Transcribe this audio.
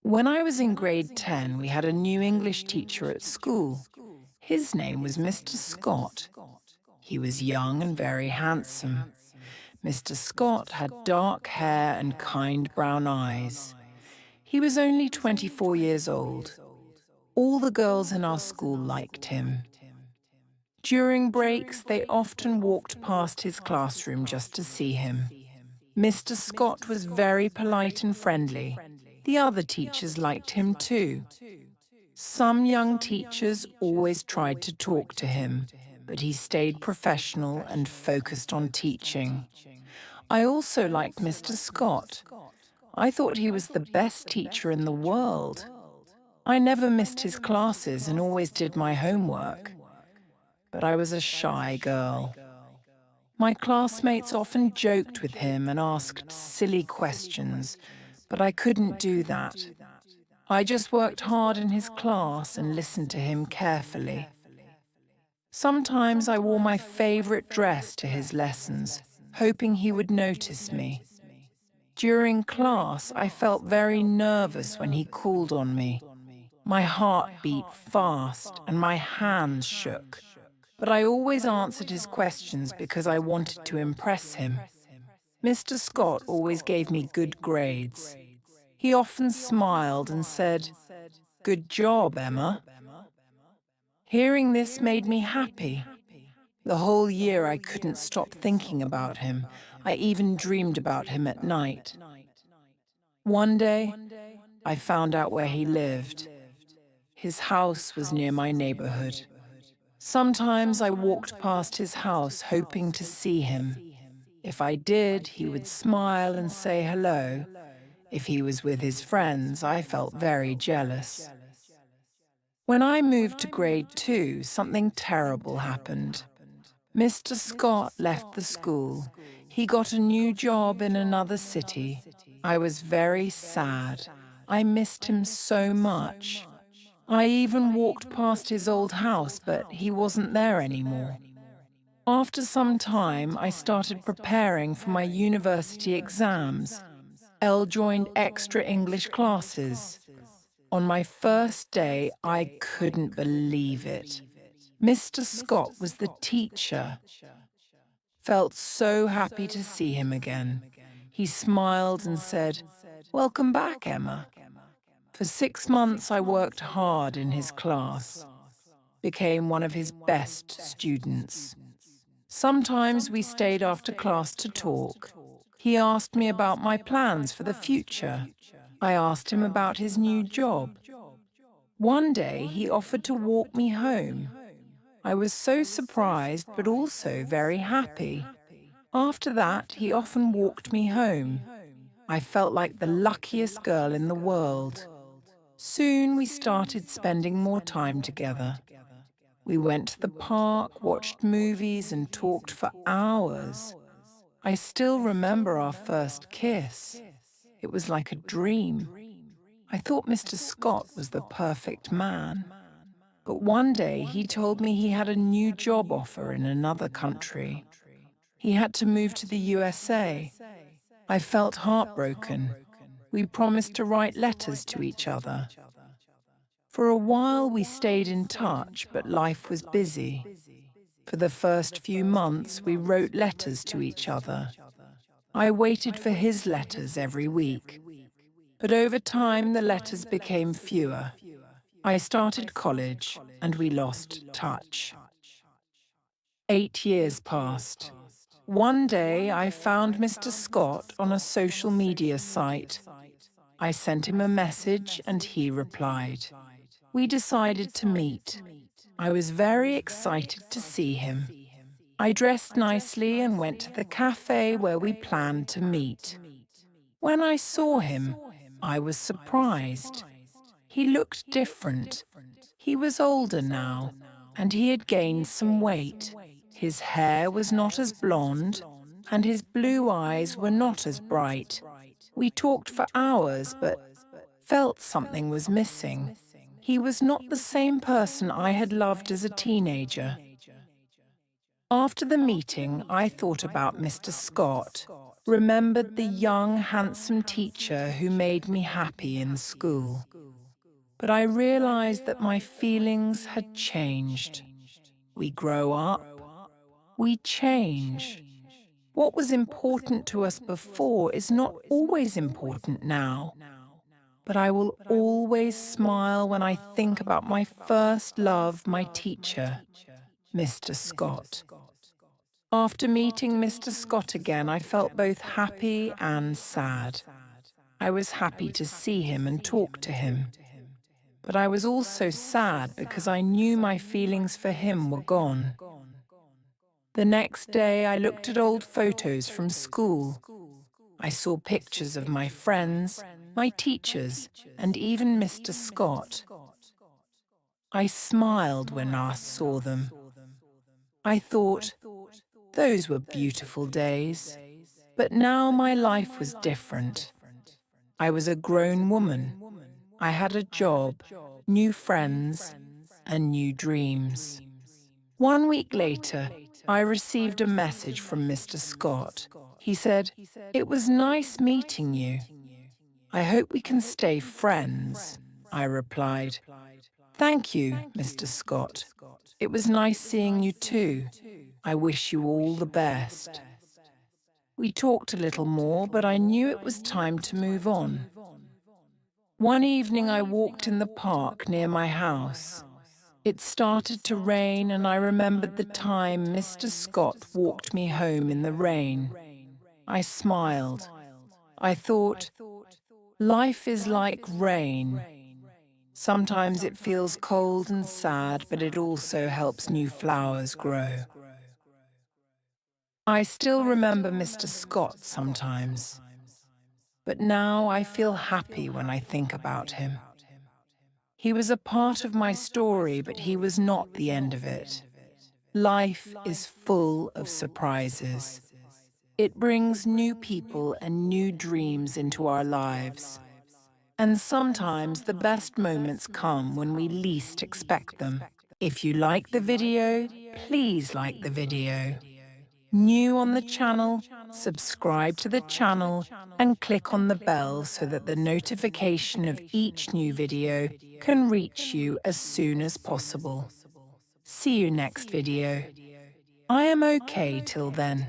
When I was in grade 10, we had a new English teacher at school. His name was Mr. Scott. He was young and very handsome. Mr. Scott had dark hair and kind brown eyes. He was only 24 years old. All the girls in our school liked him. During breaks, they often walked past his classroom just to see him. Mr. Scott was very polite and friendly. The other teachers liked him too. Some young teachers always tried to talk to him, but he stayed professional and focused on teaching. I also liked Mr. Scott. I thought he was the best teacher in the world. I never missed his classes and always did my homework. But I was a shy girl. My classmates often joked with him and asked silly questions, but I couldn't do that. I just worked hard in his class and listened to him carefully. Sometimes I wore my favorite dress to his lessons, hoping he would notice me. During class, I felt very nervous when he called on me. My heart beat fast and my hands shook. But I always answered his questions because I wanted to impress him. Mr. Scott always gave me good grades. He often smiled and said, "Good job, Emma." Hearing this made me happy. The whole year I couldn't stop thinking about him. I even dreamed about him at night. One day, I found out where he lived. His house was near my neighborhood. Sometimes I walked past his house hoping to see him. If I did, he would smile and say hello. If he was with his friends, I felt very jealous. When I moved to grade 2, something terrible happened. Mr. Scott left the school. He got a new job in another city. I was very sad. I missed him so much. I even walked past his old house, but he wasn't there anymore. After some time, I started preparing for my university exams. Elle joined extra English classes. On my first day, I couldn't believe it. Mr. Scott was the teacher. Felt so happy to see him again. He smiled and said, "Welcome back, Emma." For 6 months, I worked hard in his class, became one of his best students. Sometimes we stayed after class to talk. He asked me about my plans for the future. I asked him about his new job. One day, he offered to walk me home. I was so surprised, but also very happy. After that, he often walked me home. I felt like the luckiest girl in the world. Soon we started spending more time together. We went to the park, watched movies, and talked for hours. I still remember our first kiss. It was like a dream. I thought Mr. Scott was the perfect man. But one day he told me he had a new job offer in another country. He had to move to the USA. I felt heartbroken. We promised to write letters to each other. For a while we stayed in touch, but life was busy. For the first few months we wrote letters to each other. I waited for his letters every week. But over time the letters became fewer. I started college and we lost touch. 8 years passed. One day I found Mr. Scott on a social media site. I sent him a message and he replied. We decided to meet. I was very excited to see him. I dressed nicely and went to the cafe where we planned to meet. When I saw him, I was surprised. He looked different. He was older now, and he had gained some weight. His hair was not as blonde, and his blue eyes were not as bright. We talked for hours, but felt something was missing. He was not the same person I had loved as a teenager. After the meeting, I thought about Mr. Scott. remembered the young, handsome teacher who made me happy in school. But I realized that my feelings had changed. We grow up, we change. What was important to us before is not always important now. But I will always smile when I think about my first love, my teacher, Mr. Scott. After meeting Mr. Scott again, I felt both happy and sad. I was happy to see him and talk to him. But I was also sad because I knew my feelings for him were gone. The next day, I looked at old photos from school. I saw pictures of my friends, my teachers, and even Mr. Scott. I smiled when I saw them. I thought, those were beautiful days. But now my life was different. I was a grown woman. I had a job, new friends, and new dreams. 1 week later, I received a message from Mr. Scott. He said, "It was nice meeting you. I hope we can stay friends." I replied, "Thank you, Mr. Scott. It was nice seeing you too. I wish you all the best." We talked a little more, but I knew it was time to move on. One evening I walked in the park near my house. It started to rain, and I remembered the time Mr. Scott walked me home in the rain. I smiled. I thought, life is like rain. Sometimes it feels cold and sad, but it also helps new flowers grow. I still remember Mr. Scott sometimes, but now I feel happy when I think about him. He was a part of my story, but he was not the end of it. Life is full of surprises. It brings new people and new dreams into our lives. And sometimes the best moments come when we least expect them. If you like the video, please like the video. New on the channel, subscribe to the channel and click on the bell so that the notification of each new video can reach you as soon as possible. See you next video. I am okay till then.